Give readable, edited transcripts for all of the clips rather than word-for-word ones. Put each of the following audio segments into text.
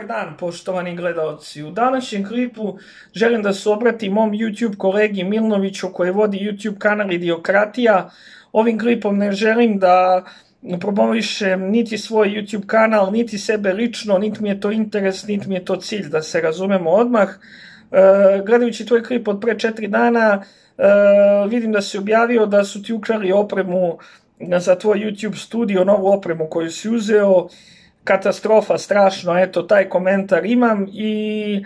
dan, poštovani gledalci. U današnjem klipu želim da se obratim mom YouTube kolegi Milnoviću koji vodi YouTube kanal Idiokratija. Ovim klipom ne želim da promovišem niti svoj YouTube kanal, niti sebe lično, niti mi je to interes, niti mi je to cilj, da se razumemo odmah. Gledajući tvoj klip od pre 4 dana, vidim da si objavio da su ti ukrali opremu za tvoj YouTube studio, novu opremu koju si uzeo. Katastrofa, strašno, eto, taj komentar imam i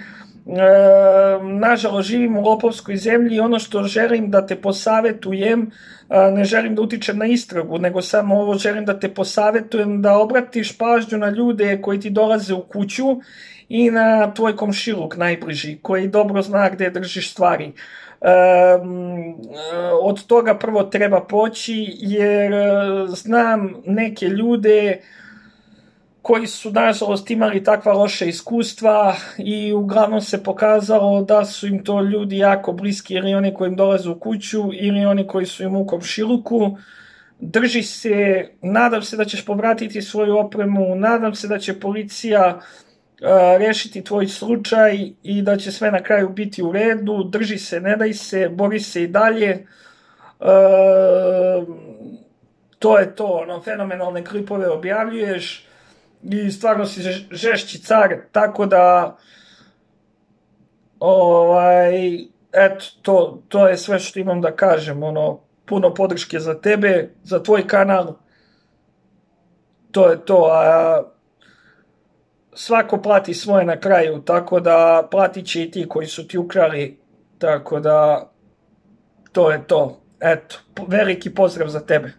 nažalost živim u lopovskoj zemlji i ono što želim da te posavetujem, ne želim da utičem na istragu, nego samo ovo želim da te posavetujem da obratiš pažnju na ljude koji ti dolaze u kuću i na tvoj komšiluk najbliži, koji dobro zna gde držiš stvari. Od toga prvo treba poći, jer znam neke ljude koji su nažalost imali takva loša iskustva i uglavnom se pokazalo da su im to ljudi jako bliski, ili oni koji im dolaze u kuću ili oni koji su im u komšiluku. Drži se, nadam se da ćeš povratiti svoju opremu, nadam se da će policija rešiti tvoj slučaj i da će sve na kraju biti u redu. Drži se, ne daj se, bori se i dalje. To je to, fenomenalne klipove objavljuješ i stvarno si žešći car, tako da eto, to je sve što imam da kažem, puno podrške za tebe, za tvoj kanal, to je to, a svako plati svoje na kraju, tako da platit će i ti koji su ti ukrali, tako da to je to, eto, veliki pozdrav za tebe.